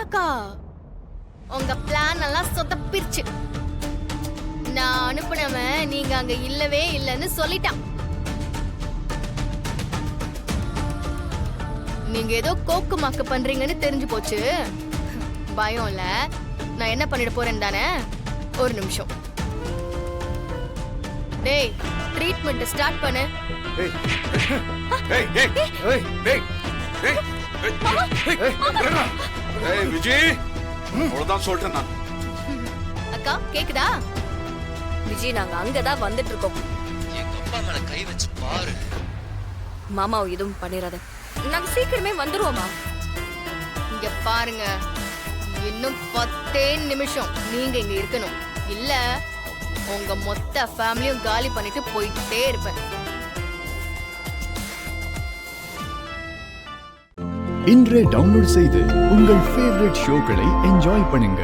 அக்கா, உங்க பிளான் எல்லாம் சொதப்பிருச்சு. நான் அனுப்புனவன் நீங்க அங்க இல்லவே இல்லைன்னு சொல்லிட்டான். நீங்க ஏதோ கோக்கு மாக்கு பண்றீங்கன்னு தெரிஞ்சு போச்சு. பயம் இல்ல, நான் என்ன பண்ணிட போறேன் தானே. ஒரு நிமிஷம். டேய், ட்ரீட்மெண்ட் ஸ்டார்ட் பண்ணு. ஏய் ஏய் ஏய் ஏய் ஏய் ஏய் ஏய் விஜய், அவ்வளவுதான் சொல்றேன் நான். அக்கா கேக்குதா? விஜய், நாங்க அங்கதான் வந்துட்டு இருக்கோம். எங்க அப்பா மேல கை வச்சு பாரு. மாமாவை எதுவும் பண்ணிடாத, நாங்க சீக்கிரமே வந்துருவோமா. இங்க பாருங்க, இன்னும் 10 நிமிஷம் நீங்க இங்க இருக்கணும். இல்ல உங்க மொத்த ஃபேமிலியும் காலி பண்ணிட்டு போயிட்டே இருப்பேன். இன்றே டவுன்லோட் செய்து உங்கள் ஃபேவரட் ஷோக்களை என்ஜாய் பண்ணுங்க.